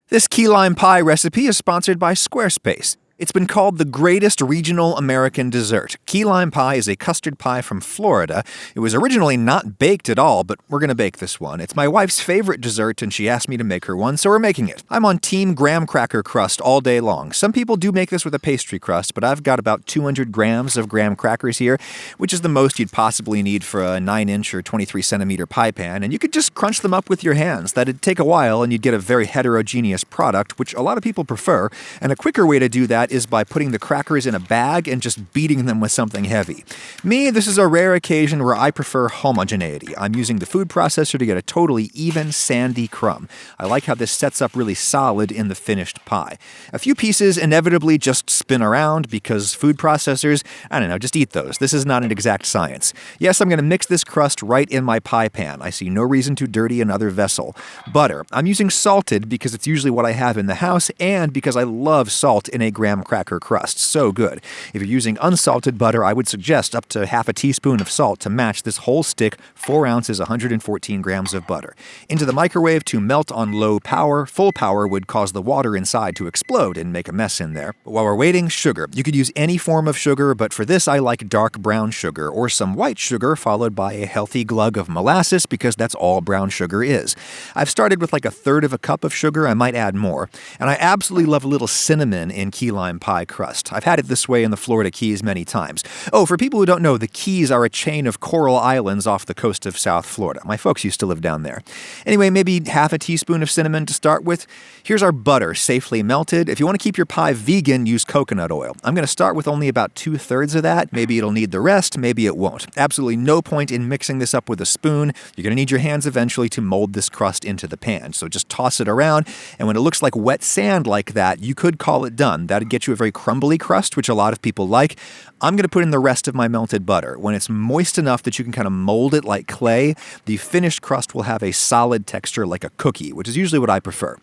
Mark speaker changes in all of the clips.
Speaker 1: This key lime pie recipe is sponsored by Squarespace. It's been called the greatest regional American dessert. Key lime pie is a custard pie from Florida. It was originally not baked at all, but we're going to bake this one. It's my wife's favorite dessert, and she asked me to make her one, so we're making it. I'm on team graham cracker crust all day long. Some people do make this with a pastry crust, but I've got about 200 grams of graham crackers here, which is the most you'd possibly need for a 9-inch or 23-centimeter pie pan, and you could just crunch them up with your hands. That'd take a while, and you'd get a very heterogeneous product, which a lot of people prefer, and a quicker way to do that is by putting the crackers in a bag and just beating them with something heavy. Me, this is a rare occasion where I prefer homogeneity. I'm using the food processor to get a totally even, sandy crumb. I like how this sets up really solid in the finished pie. A few pieces inevitably just spin around because food processors, I don't know, just eat those. This is not an exact science. Yes, I'm going to mix this crust right in my pie pan. I see no reason to dirty another vessel. Butter. I'm using salted because it's usually what I have in the house and because I love salt in a graham cracker crust. So good. If you're using unsalted butter, I would suggest up to half a teaspoon of salt to match this whole stick, 4 ounces, 114 grams of butter. Into the microwave to melt on low power. Full power would cause the water inside to explode and make a mess in there. But while we're waiting, sugar. You could use any form of sugar, but for this I like dark brown sugar or some white sugar followed by a healthy glug of molasses because that's all brown sugar is. I've started with like a third of a cup of sugar. I might add more. And I absolutely love a little cinnamon in key lime pie crust. I've had it this way in the Florida Keys many times. Oh, for people who don't know, the Keys are a chain of coral islands off the coast of South Florida. My folks used to live down there. Anyway, maybe half a teaspoon of cinnamon to start with. Here's our butter, safely melted. If you want to keep your pie vegan, use coconut oil. I'm going to start with only about 2/3 of that. Maybe it'll need the rest, maybe it won't. Absolutely no point in mixing this up with a spoon. You're going to need your hands eventually to mold this crust into the pan. So just toss it around, and when it looks like wet sand like that, you could call it done. That'd get you a very crumbly crust, which a lot of people like. I'm going to put in the rest of my melted butter. When it's moist enough that you can kind of mold it like clay, the finished crust will have a solid texture like a cookie, which is usually what I prefer.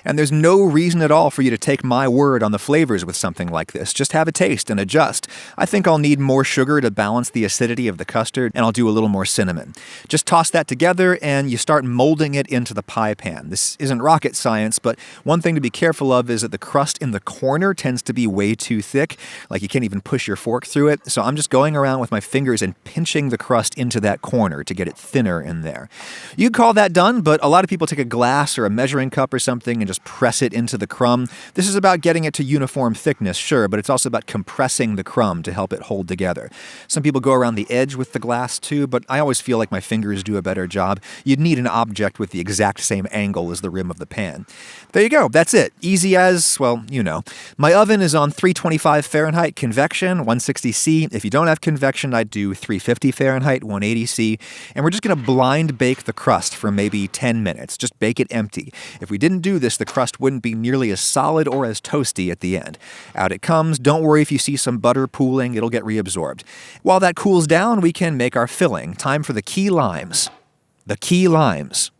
Speaker 1: And there's no reason at all for you to take my word on the flavors with something like this. Just have a taste and adjust. I think I'll need more sugar to balance the acidity of the custard, and I'll do a little more cinnamon. Just toss that together and you start molding it into the pie pan. This isn't rocket science, but one thing to be careful of is that the crust in the corner tends to be way too thick, like you can't even push your fork through it. So I'm just going around with my fingers and pinching the crust into that corner to get it thinner in there. You'd call that done, but a lot of people take a glass or a measuring cup or something and just press it into the crumb. This is about getting it to uniform thickness, sure, but it's also about compressing the crumb to help it hold together. Some people go around the edge with the glass too, but I always feel like my fingers do a better job. You'd need an object with the exact same angle as the rim of the pan. There you go. That's it. Easy as, well, you know. My oven is on 325 Fahrenheit convection, 160 C. If you don't have convection, I'd do 350 Fahrenheit, 180 C. And we're just going to blind bake the crust for maybe 10 minutes. Just bake it empty. If we didn't do this, the crust wouldn't be nearly as solid or as toasty at the end. Out it comes. Don't worry if you see some butter pooling. It'll get reabsorbed. While that cools down, we can make our filling. Time for the key limes. The key limes.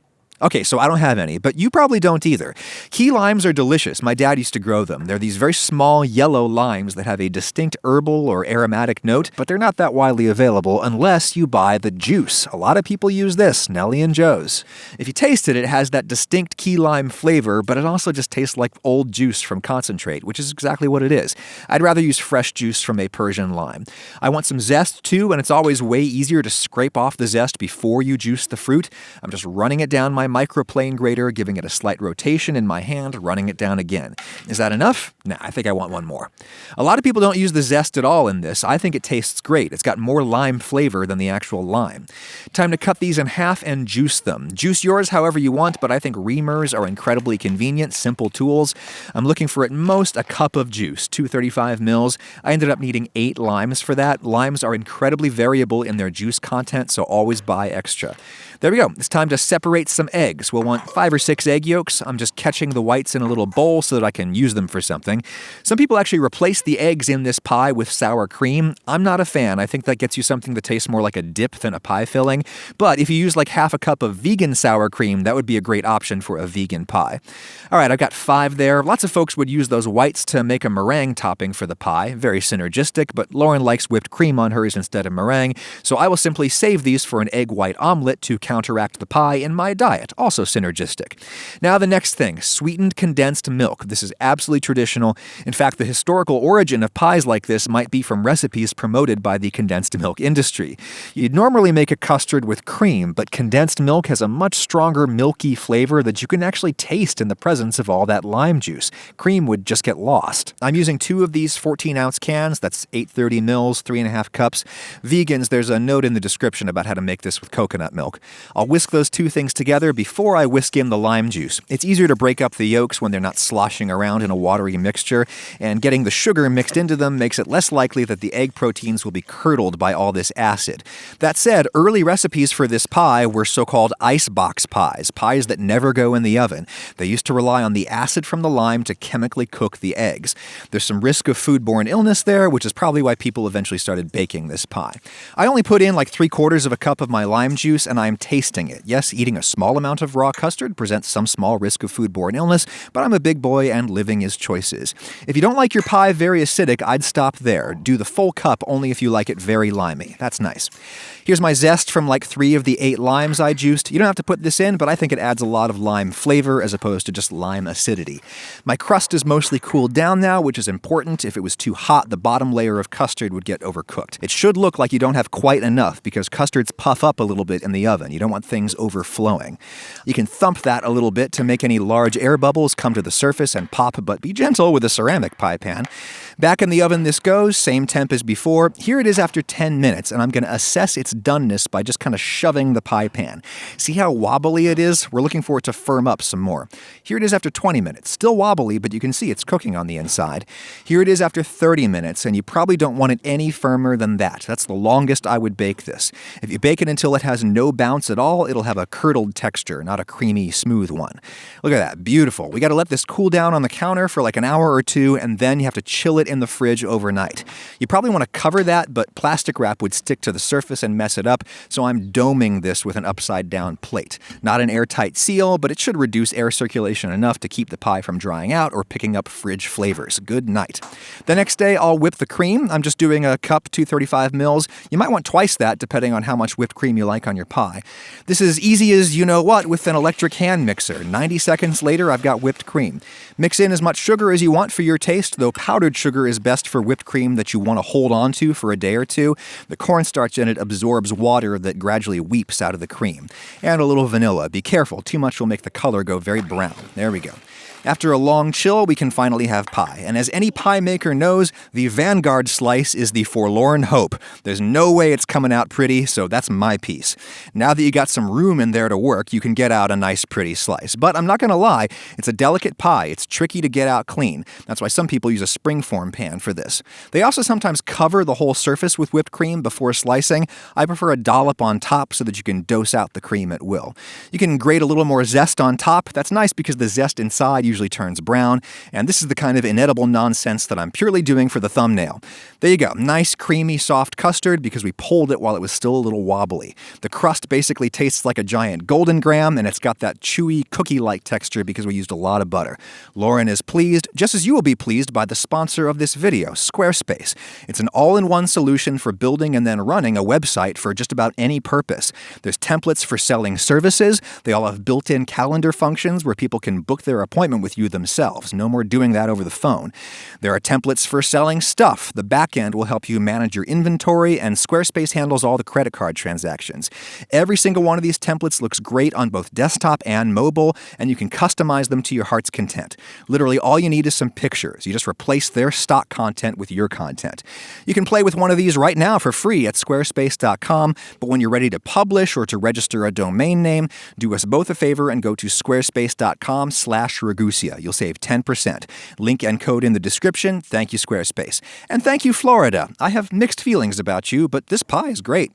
Speaker 1: Okay, so I don't have any, but you probably don't either. Key limes are delicious. My dad used to grow them. They're these very small yellow limes that have a distinct herbal or aromatic note, but they're not that widely available unless you buy the juice. A lot of people use this, Nellie and Joe's. If you taste it, it has that distinct key lime flavor, but it also just tastes like old juice from concentrate, which is exactly what it is. I'd rather use fresh juice from a Persian lime. I want some zest too, and it's always way easier to scrape off the zest before you juice the fruit. I'm just running it down my microplane grater, giving it a slight rotation in my hand, running it down again. Is that enough? Nah, I think I want one more. A lot of people don't use the zest at all in this. I think it tastes great. It's got more lime flavor than the actual lime. Time to cut these in half and juice them. Juice yours however you want, but I think reamers are incredibly convenient, simple tools. I'm looking for at most a cup of juice, 235 mils. I ended up needing 8 limes for that. Limes are incredibly variable in their juice content, so always buy extra. There we go. It's time to separate some eggs. We'll want 5 or 6 egg yolks. I'm just catching the whites in a little bowl so that I can use them for something. Some people actually replace the eggs in this pie with sour cream. I'm not a fan. I think that gets you something that tastes more like a dip than a pie filling. But if you use like half a cup of vegan sour cream, that would be a great option for a vegan pie. All right, I've got 5 there. Lots of folks would use those whites to make a meringue topping for the pie. Very synergistic, but Lauren likes whipped cream on hers instead of meringue. So I will simply save these for an egg white omelet to counteract the pie in my diet, also synergistic. Now the next thing, sweetened condensed milk. This is absolutely traditional. In fact, the historical origin of pies like this might be from recipes promoted by the condensed milk industry. You'd normally make a custard with cream, but condensed milk has a much stronger milky flavor that you can actually taste in the presence of all that lime juice. Cream would just get lost. I'm using 2 of these 14-ounce cans. That's 830 mils, 3.5 cups. Vegans, there's a note in the description about how to make this with coconut milk. I'll whisk those 2 things together before I whisk in the lime juice. It's easier to break up the yolks when they're not sloshing around in a watery mixture, and getting the sugar mixed into them makes it less likely that the egg proteins will be curdled by all this acid. That said, early recipes for this pie were so-called icebox pies, pies that never go in the oven. They used to rely on the acid from the lime to chemically cook the eggs. There's some risk of foodborne illness there, which is probably why people eventually started baking this pie. I only put in like 3/4 of a cup of my lime juice, and I'm tasting it. Yes, eating a small amount of raw custard presents some small risk of foodborne illness, but I'm a big boy and living is choices. If you don't like your pie very acidic, I'd stop there. Do the full cup only if you like it very limey. That's nice. Here's my zest from like 3 of the 8 limes I juiced. You don't have to put this in, but I think it adds a lot of lime flavor as opposed to just lime acidity. My crust is mostly cooled down now, which is important. If it was too hot, the bottom layer of custard would get overcooked. It should look like you don't have quite enough because custards puff up a little bit in the oven. You don't want things overflowing. You can thump that a little bit to make any large air bubbles come to the surface and pop, but be gentle with a ceramic pie pan. Back in the oven this goes, same temp as before. Here it is after 10 minutes, and I'm going to assess its doneness by just kind of shoving the pie pan. See how wobbly it is? We're looking for it to firm up some more. Here it is after 20 minutes. Still wobbly, but you can see it's cooking on the inside. Here it is after 30 minutes, and you probably don't want it any firmer than that. That's the longest I would bake this. If you bake it until it has no bounce at all, it'll have a curdled texture, not a creamy, smooth one. Look at that. Beautiful. We got to let this cool down on the counter for like an hour or 2, and then you have to chill it in the fridge overnight. You probably want to cover that, but plastic wrap would stick to the surface and mess it up, so I'm doming this with an upside-down plate. Not an airtight seal, but it should reduce air circulation enough to keep the pie from drying out or picking up fridge flavors. Good night. The next day, I'll whip the cream. I'm just doing a cup, 235 mils. You might want twice that, depending on how much whipped cream you like on your pie. This is easy as you-know-what with an electric hand mixer. 90 seconds later, I've got whipped cream. Mix in as much sugar as you want for your taste, though powdered sugar is best for whipped cream that you want to hold on to for a day or 2. The cornstarch in it absorbs water that gradually weeps out of the cream. And a little vanilla. Be careful, too much will make the color go very brown. There we go. After a long chill, we can finally have pie. And as any pie maker knows, the Vanguard slice is the forlorn hope. There's no way it's coming out pretty, so that's my piece. Now that you got some room in there to work, you can get out a nice pretty slice. But I'm not going to lie, it's a delicate pie. It's tricky to get out clean. That's why some people use a springform pan for this. They also sometimes cover the whole surface with whipped cream before slicing. I prefer a dollop on top so that you can dose out the cream at will. You can grate a little more zest on top. That's nice because the zest inside usually turns brown, and this is the kind of inedible nonsense that I'm purely doing for the thumbnail. There you go. Nice, creamy, soft custard because we pulled it while it was still a little wobbly. The crust basically tastes like a giant golden graham, and it's got that chewy, cookie-like texture because we used a lot of butter. Lauren is pleased, just as you will be pleased by the sponsor of this video, Squarespace. It's an all-in-one solution for building and then running a website for just about any purpose. There's templates for selling services. They all have built-in calendar functions where people can book their appointment with you themselves. No more doing that over the phone. There are templates for selling stuff. The back end will help you manage your inventory, and Squarespace handles all the credit card transactions. Every single one of these templates looks great on both desktop and mobile, and you can customize them to your heart's content. Literally, all you need is some pictures. You just replace their stock content with your content. You can play with one of these right now for free at squarespace.com, but when you're ready to publish or to register a domain name, do us both a favor and go to squarespace.com/Ragusia. You'll save 10%. Link and code in the description. Thank you, Squarespace. And thank you, Florida. I have mixed feelings about you, but this pie is great.